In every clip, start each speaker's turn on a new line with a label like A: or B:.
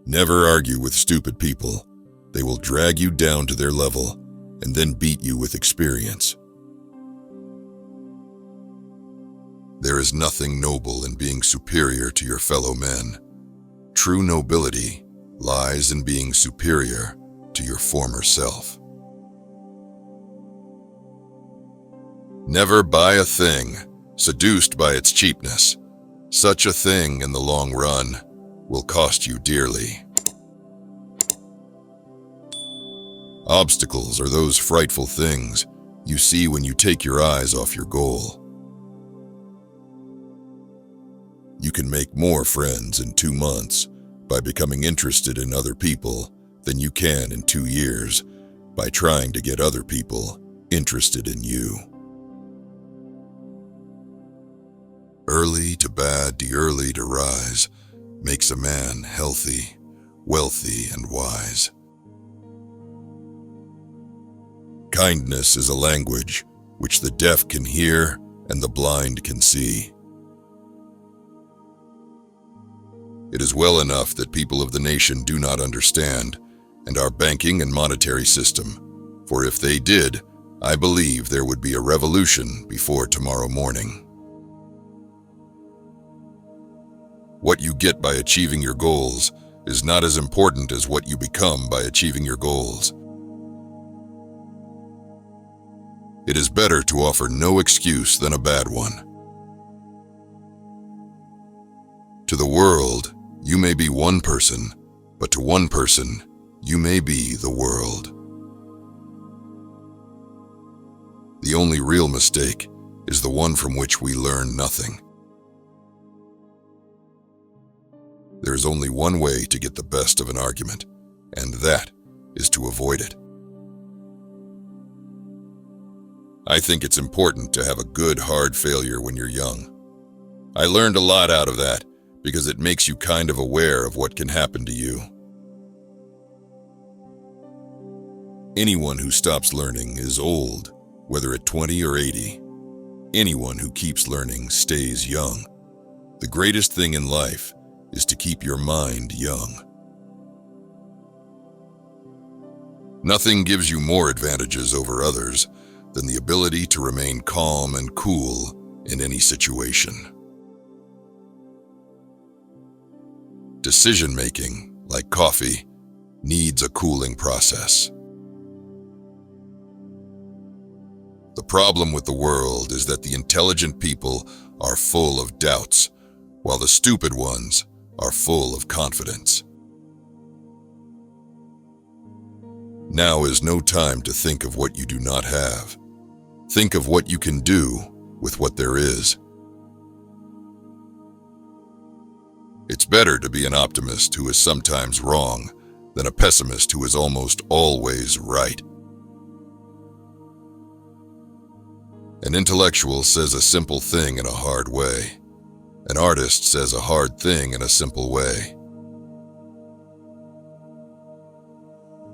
A: Never argue with stupid people. They will drag you down to their level and then beat you with experience. There is nothing noble in being superior to your fellow men. True nobility lies in being superior to your former self. Never buy a thing seduced by its cheapness. Such a thing in the long run will cost you dearly. Obstacles are those frightful things you see when you take your eyes off your goal. You can make more friends in 2 months by becoming interested in other people than you can in 2 years by trying to get other people interested in you. Early to bed, early to rise, makes a man healthy, wealthy, and wise. Kindness is a language which the deaf can hear and the blind can see. It is well enough that people of the nation do not understand and our banking and monetary system, for if they did, I believe there would be a revolution before tomorrow morning. What you get by achieving your goals is not as important as what you become by achieving your goals. It is better to offer no excuse than a bad one. To the world, you may be one person, but to one person, you may be the world. The only real mistake is the one from which we learn nothing. There is only one way to get the best of an argument, and that is to avoid it. I think it's important to have a good, hard failure when you're young. I learned a lot out of that because it makes you kind of aware of what can happen to you. Anyone who stops learning is old, whether at 20 or 80. Anyone who keeps learning stays young. The greatest thing in life is to keep your mind young. Nothing gives you more advantages over others than the ability to remain calm and cool in any situation. Decision-making, like coffee, needs a cooling process. The problem with the world is that the intelligent people are full of doubts, while the stupid ones are full of confidence. Now is no time to think of what you do not have. Think of what you can do with what there is. It's better to be an optimist who is sometimes wrong than a pessimist who is almost always right. An intellectual says a simple thing in a hard way. An artist says a hard thing in a simple way.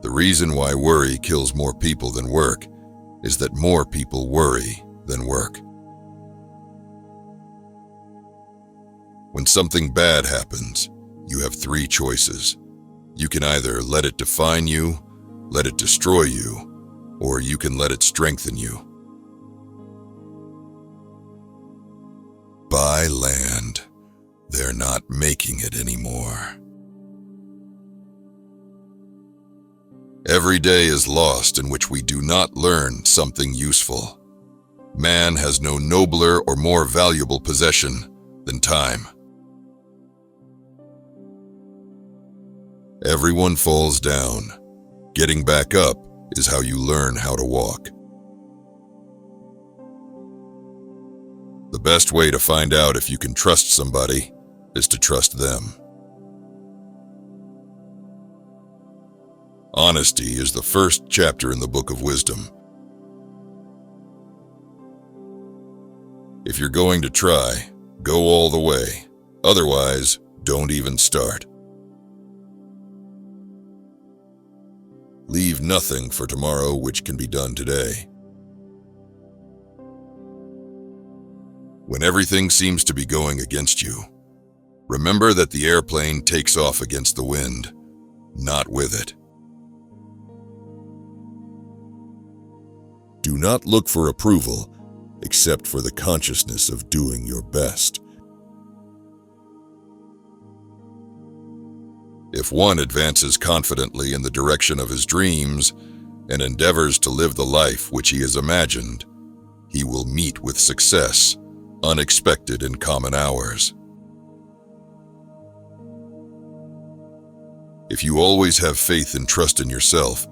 A: The reason why worry kills more people than work is that more people worry than work. When something bad happens, you have 3 choices. You can either let it define you, let it destroy you, or you can let it strengthen you. Buy land. They're not making it anymore. Every day is lost in which we do not learn something useful. Man has no nobler or more valuable possession than time. Everyone falls down. Getting back up is how you learn how to walk. The best way to find out if you can trust somebody is to trust them. Honesty is the first chapter in the Book of Wisdom. If you're going to try, go all the way. Otherwise, don't even start. Leave nothing for tomorrow which can be done today. When everything seems to be going against you, remember that the airplane takes off against the wind, not with it. Do not look for approval except for the consciousness of doing your best. If one advances confidently in the direction of his dreams and endeavors to live the life which he has imagined, he will meet with success, unexpected in common hours. If you always have faith and trust in yourself,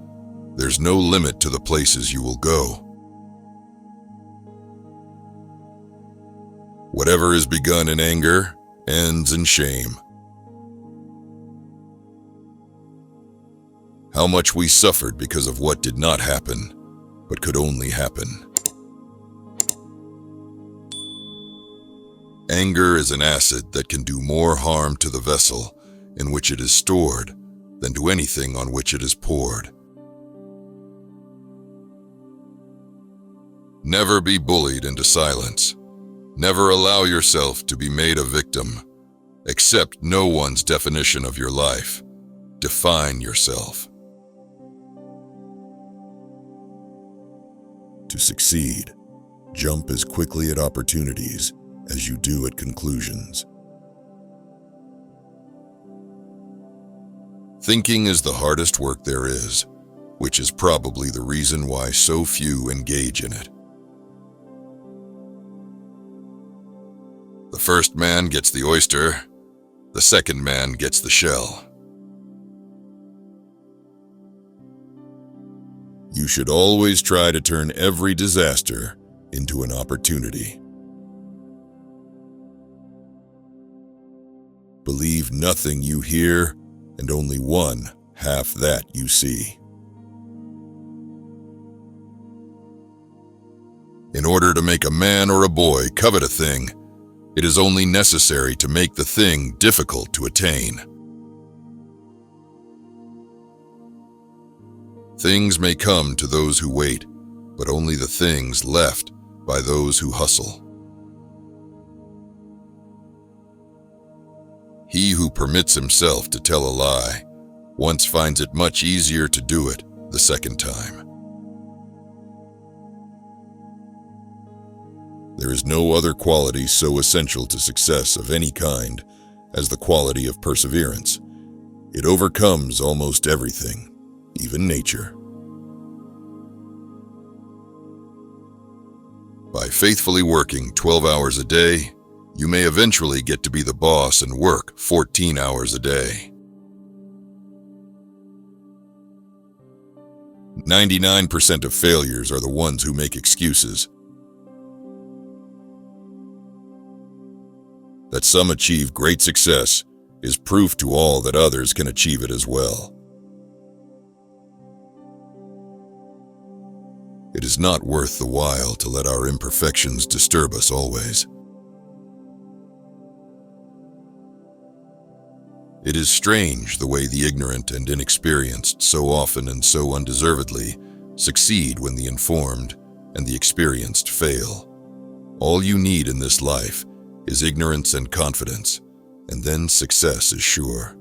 A: there's no limit to the places you will go. Whatever is begun in anger ends in shame. How much we suffered because of what did not happen, but could only happen. Anger is an acid that can do more harm to the vessel in which it is stored than to anything on which it is poured. Never be bullied into silence. Never allow yourself to be made a victim. Accept no one's definition of your life. Define yourself. To succeed, jump as quickly at opportunities as you do at conclusions. Thinking is the hardest work there is, which is probably the reason why so few engage in it. The first man gets the oyster, the second man gets the shell. You should always try to turn every disaster into an opportunity. Believe nothing you hear, and only one half that you see. In order to make a man or a boy covet a thing, it is only necessary to make the thing difficult to attain. Things may come to those who wait, but only the things left by those who hustle. He who permits himself to tell a lie once finds it much easier to do it the second time. There is no other quality so essential to success of any kind as the quality of perseverance. It overcomes almost everything, even nature. By faithfully working 12 hours a day, you may eventually get to be the boss and work 14 hours a day. 99% of failures are the ones who make excuses. That some achieve great success is proof to all that others can achieve it as well. It is not worth the while to let our imperfections disturb us always. It is strange the way the ignorant and inexperienced so often and so undeservedly succeed when the informed and the experienced fail. All you need in this life is ignorance and confidence, and then success is sure.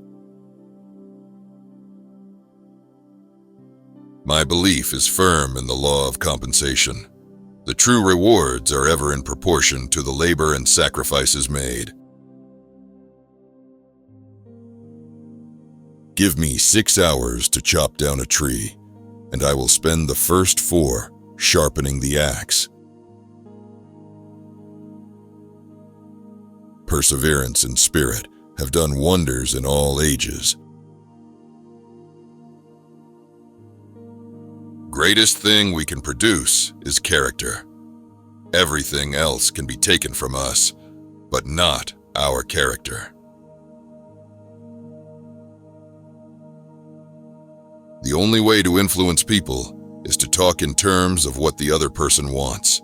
A: My belief is firm in the law of compensation. The true rewards are ever in proportion to the labor and sacrifices made. Give me 6 hours to chop down a tree, and I will spend the first 4 sharpening the axe. Perseverance and spirit have done wonders in all ages. Greatest thing we can produce is character. Everything else can be taken from us, but not our character. The only way to influence people is to talk in terms of what the other person wants.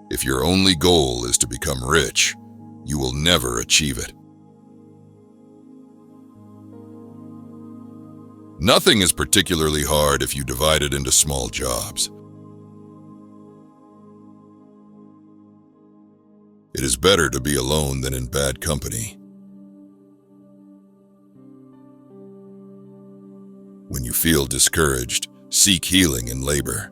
A: If your only goal is to become rich, you will never achieve it. Nothing is particularly hard if you divide it into small jobs. It is better to be alone than in bad company. you feel discouraged, seek healing in labor.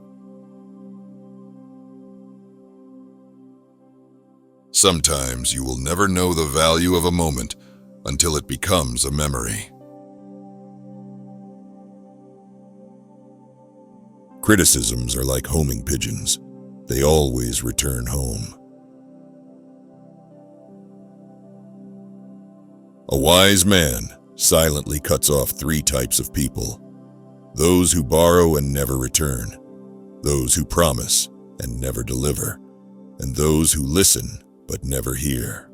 A: Sometimes you will never know the value of a moment until it becomes a memory. Criticisms are like homing pigeons. They always return home. A wise man silently cuts off 3 types of people: those who borrow and never return, those who promise and never deliver, and those who listen but never hear.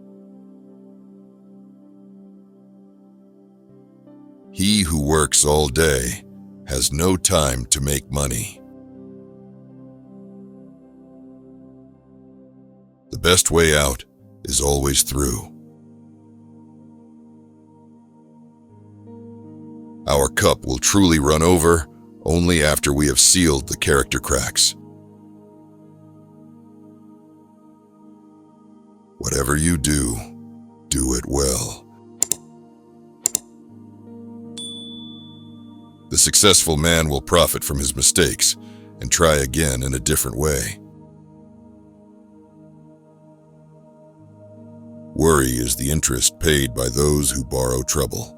A: He who works all day has no time to make money. The best way out is always through. Our cup will truly run over only after we have sealed the character cracks. Whatever you do, do it well. The successful man will profit from his mistakes and try again in a different way. Worry is the interest paid by those who borrow trouble.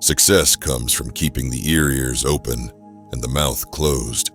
A: Success comes from keeping the ears open and the mouth closed.